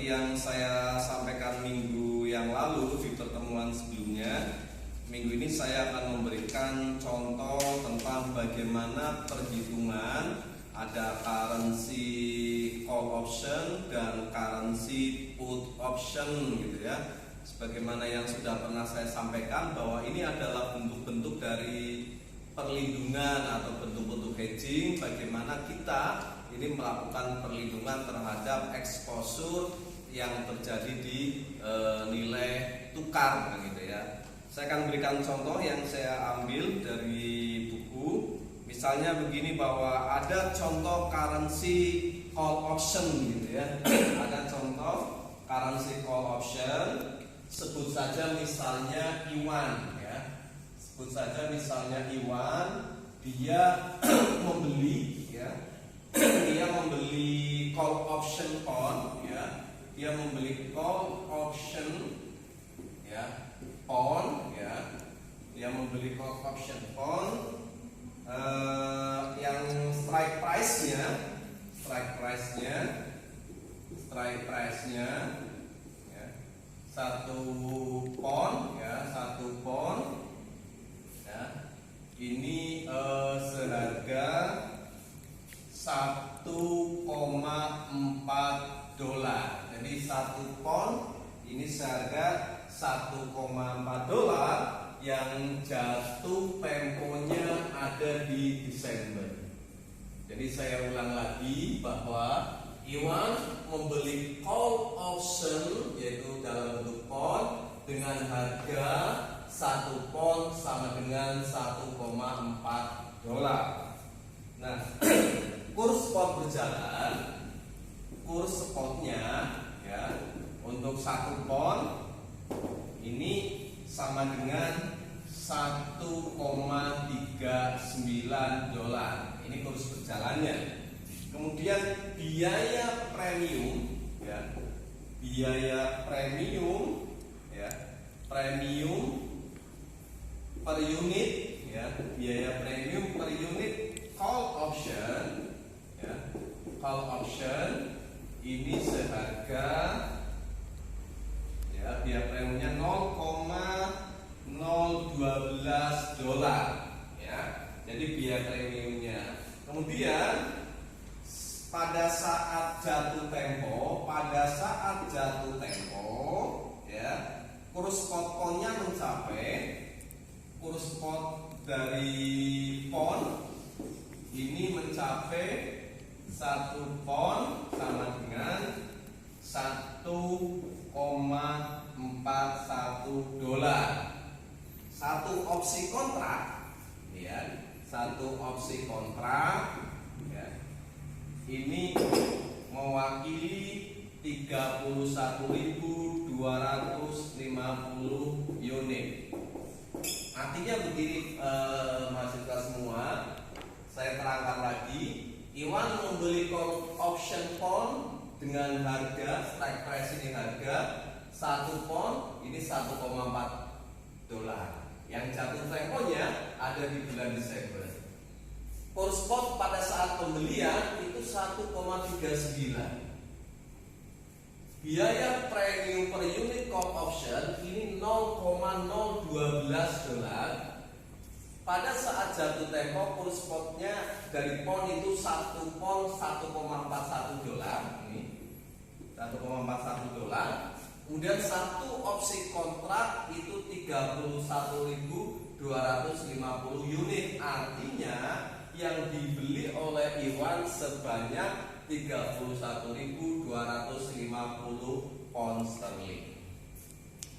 seperti yang saya sampaikan minggu yang lalu di pertemuan sebelumnya, minggu ini saya akan memberikan contoh tentang bagaimana perhitungan ada currency call option dan currency put option gitu ya. Sebagaimana yang sudah pernah saya sampaikan bahwa ini adalah bentuk-bentuk dari perlindungan atau bentuk-bentuk hedging, bagaimana kita ini melakukan perlindungan terhadap exposure yang terjadi di nilai tukar gitu ya. Saya akan berikan contoh yang saya ambil dari buku. Misalnya begini, bahwa ada contoh currency call option gitu ya. Ada contoh currency call option, sebut saja misalnya Iwan ya. Sebut saja misalnya Iwan, dia membeli ya. Dia membeli call option pound ya. Dia membeli call option ya, pound ya. Dia membeli call option pound yang strike price-nya ya, 1 pound ya, 1 pound ya. Ini seharga 1,4 dolar. Jadi 1 pound ini seharga 1,4 dolar yang jatuh temponya ada di Desember. Jadi saya ulang lagi bahwa Iwan membeli call option yaitu dalam bentuk pound dengan harga 1 pound sama dengan 1,4 dolar. Nah, kurs spot berjalan, kurs spotnya ya untuk 1 pound ini sama dengan 1,39 dolar. Ini kurs berjalannya. Kemudian biaya premium ya, biaya premium ya, premium per unit ya, biaya premium per unit call option ya, call option ini seharga ya, biaya premiumnya 0,012 dolar ya. Jadi biaya premiumnya. Kemudian pada saat jatuh tempo, ya, kurs spot-nya mencapai, kurs spot dari pound ini mencapai 1 pound sama dengan 1,41 dolar. Satu opsi kontrak ya, satu opsi kontrak ya, ini mewakili 31.250 unit. Artinya begini mahasiswa semua, saya terangkan lagi. Iwan membeli call option pound dengan harga strike price ini harga 1 pound ini 1,4 dolar. Yang jatuh temponya ada di bulan Desember. Kurs spot pada saat pembelian itu 1,39. Biaya premium per unit call option ini 0,012 dolar. Pada saat jatuh tempo kurs spotnya dari pound itu 1 pound 1,41 dolar. Ini 1,41 dolar. Kemudian satu opsi kontrak itu 31.250 unit. Artinya yang dibeli oleh Iwan sebanyak 31.250 pound sterling.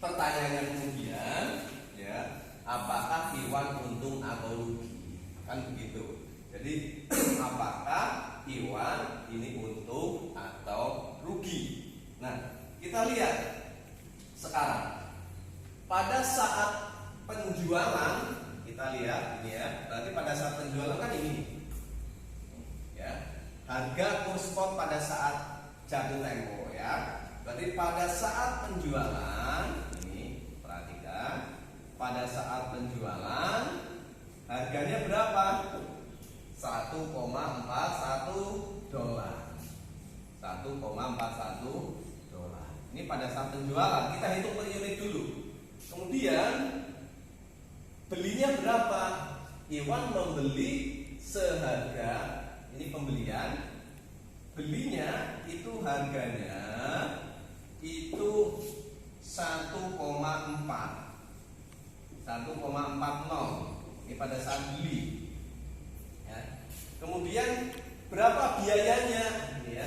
Pertanyaannya kemudian ya, apakah Iwan untung atau rugi? Kan begitu. Jadi apakah Iwan ini untung atau rugi? Nah, kita lihat sekarang. Pada saat penjualan, kita lihat ini ya. Berarti pada saat penjualan kan ini. Ya. Harga kurs spot pada saat jatuh tempo ya. Berarti pada saat penjualan ini, perhatikan. Pada saat penjualan harganya berapa? 1,41 dolar. 1,41 dolar. Ini pada saat penjualan, kita hitung per unit dulu. Kemudian belinya berapa? Iwan membeli seharga, ini pembelian, belinya itu harganya itu 1,40. Ini pada saat beli. Ya. Kemudian berapa biayanya? Ini ya.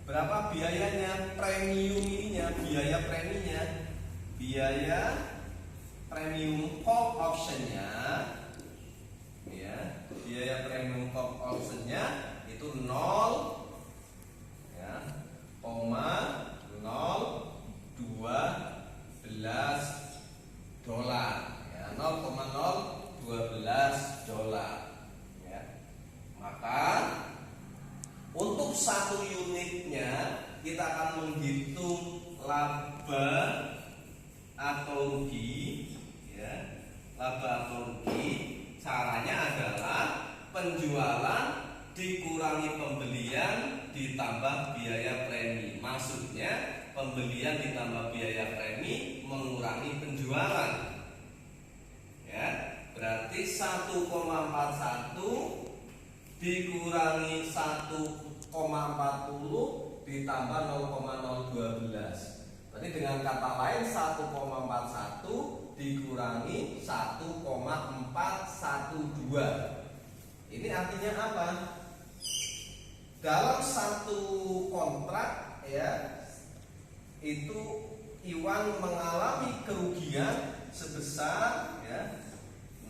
Berapa biayanya? Premium ininya, biaya preminya, biaya premium call optionnya, ya, biaya premium call optionnya itu 0, ya, 0,012 dolar, ya, 0,012 dolar, ya. Maka untuk satu unitnya kita akan menghitung laba atau rugi, ya. Laba atau rugi caranya adalah penjualan dikurangi pembelian ditambah biaya premi. Maksudnya pembelian ditambah biaya premi mengurangi penjualan, ya. Berarti 1,41 dikurangi 1,40 ditambah 0,012. Berarti dengan kata lain 1,41 dikurangi 1,412. Ini artinya apa? Dalam satu kontrak, ya, itu Iwan mengalami kerugian sebesar, ya,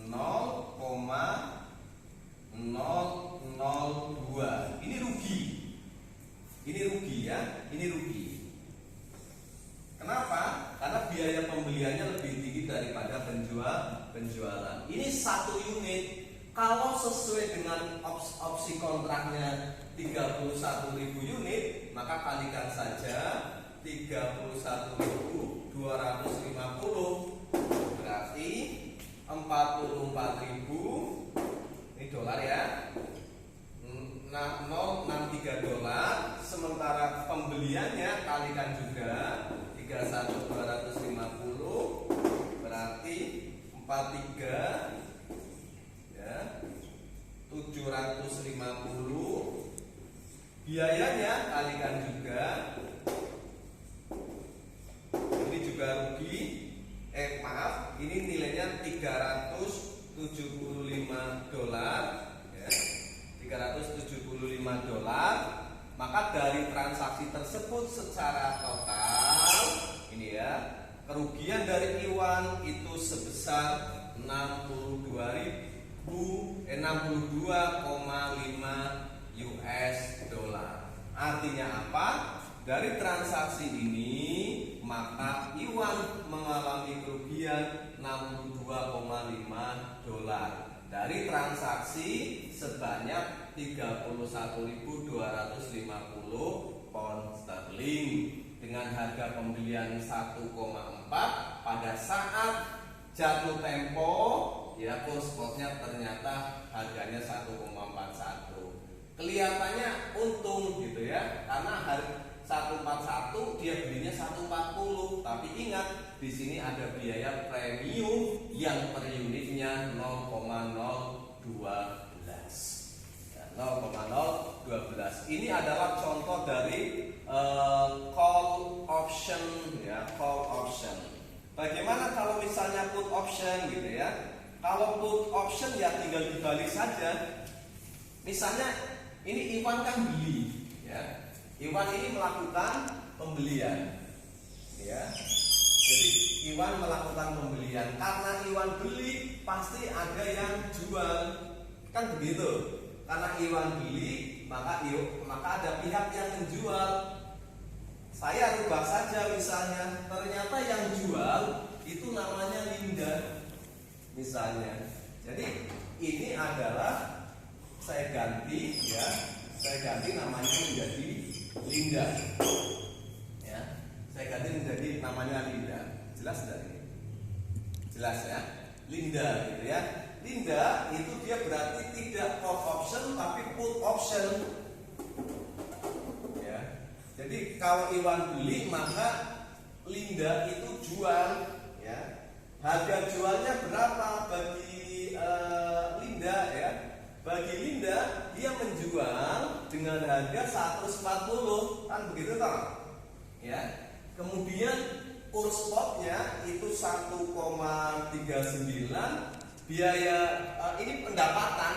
0,002. Ini rugi. Ini rugi, ya. Ini rugi. Kenapa? Karena biaya pembeliannya lebih tinggi daripada penjualan. Ini satu unit. Kalau sesuai dengan opsi kontraknya 31.000 unit, maka kalikan saja 31.250, berarti 44.000. Ini dolar, ya, 063 dolar. Sementara pembeliannya kalikan juga 31.250, berarti 43, ya, 750. Biayanya kalikan juga, ini juga rugi. Maaf, ini nilainya 375 dolar, ya, 375 dolar. Maka dari transaksi tersebut secara total, ini ya, kerugian dari Iwan itu sebesar 62,5 US dollar. Artinya apa? Dari transaksi ini maka Iwan mengalami kerugian 62,5 dolar dari transaksi sebanyak 31.250 pound sterling dengan harga pembelian 1,4. Pada saat jatuh tempo, ya, cost spotnya ternyata harganya 1,41. Kelihatannya untung gitu, ya, karena harga 141 dia belinya 140. Tapi ingat, di sini ada biaya premium yang per unitnya 0,012. 0,012. Ini adalah contoh dari call option, ya, call option. Bagaimana kalau misalnya put option gitu, ya? Kalau put option ya tinggal dibalik saja. Misalnya ini Iwan kan beli, ya. Iwan ini melakukan pembelian, ya. Jadi Iwan melakukan pembelian. Karena Iwan beli pasti ada yang jual, kan begitu. Karena Iwan beli, maka ada pihak yang menjual. Saya rubah saja misalnya, ternyata yang jual itu namanya Linda, misalnya. Jadi ini adalah saya ganti, ya, saya ganti namanya menjadi Linda, ya. Saya ganti menjadi namanya Linda. Jelas tidak ini? Jelas, ya, Linda gitu, ya. Linda itu dia berarti tidak call option tapi put option, ya. Jadi kalau Iwan beli maka Linda itu jual, ya. Harga jualnya berapa bagi Linda, ya? Bagi Linda dia menjual dengan harga 140, kan begitu toh? Ya. Kemudian kurs spotnya itu 1,39. Biaya ini pendapatan,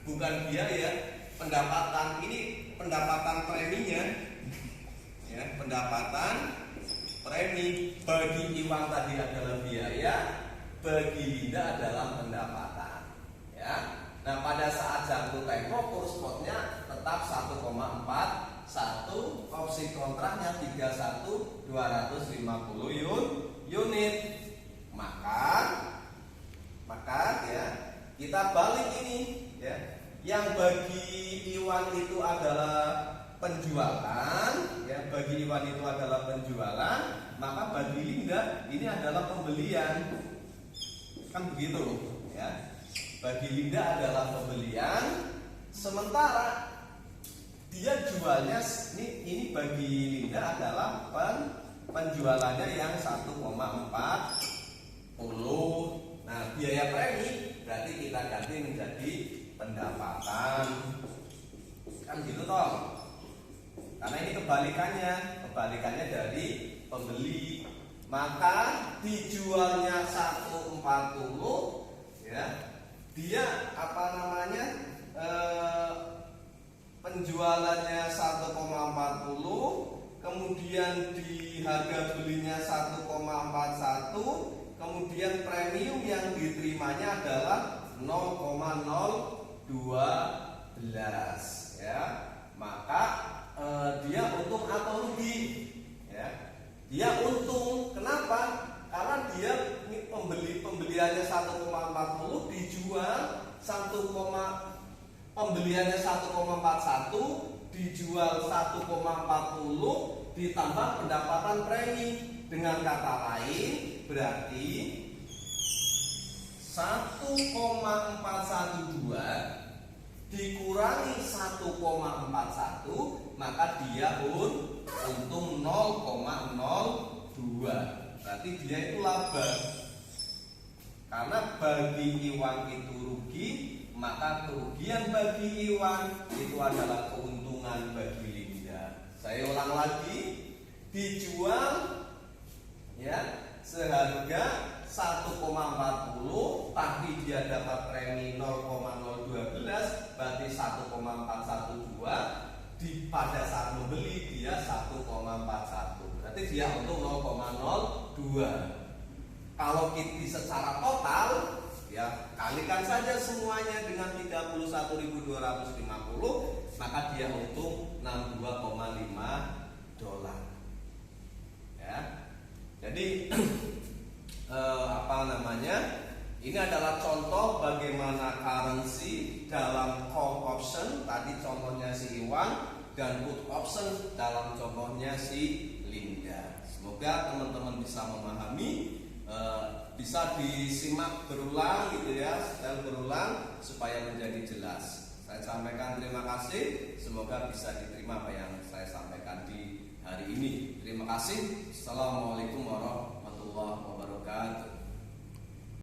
bukan biaya, pendapatan. Ini pendapatan preminya, ya, pendapatan premi. Bagi Iwan tadi adalah biaya, bagi Linda adalah pendapatan, ya. Nah, pada saat jatuh tempo kurs spotnya tetap 1,41, opsi kontraknya 31.250 unit. Maka ya, kita balik ini, ya. Yang bagi Iwan itu adalah penjualan, ya, bagi Iwan itu adalah penjualan, maka bagi Linda ini adalah pembelian. Kan begitu, ya. Bagi Linda adalah pembelian, sementara dia jualnya ini bagi Linda adalah penjualannya yang 1,40. Nah, biaya premi berarti kita ganti menjadi pendapatan. Kan gitu toh. Karena ini kebalikannya dari pembeli. Maka dijualnya 140, ya. Dia penjualannya 1,40, kemudian di harga belinya 1,41, kemudian premium yang diterimanya adalah 0,012, ya. Maka dia untung atau rugi, ya. Dia untung. Kenapa? Karena dia pembeliannya 1,40 dijual pembeliannya 1,41 dijual 1,40 ditambah pendapatan premi. Dengan kata lain berarti 1,412 dikurangi 1,41, maka dia untung 0,02. Berarti dia itu laba. Karena bagi Iwan itu rugi, maka kerugian bagi Iwan itu adalah keuntungan bagi Linda. Saya ulang lagi, dijual, ya, seharga 1,40, tapi dia dapat premi 0,012, berarti 1,412. Pada saat membeli dia 1,41, berarti dia untung 0,02. Kalau kita secara total, ya, kalikan saja semuanya dengan 31.250, maka dia untung $62,5. Ya. Jadi ini adalah contoh bagaimana currency dalam call option, tadi contohnya si Iwan, dan put option dalam contohnya si Linda. Semoga teman-teman bisa memahami, bisa disimak berulang gitu ya, setel berulang supaya menjadi jelas. Saya sampaikan terima kasih, semoga bisa diterima apa yang saya sampaikan di hari ini. Terima kasih. Assalamualaikum warahmatullahi wabarakatuh.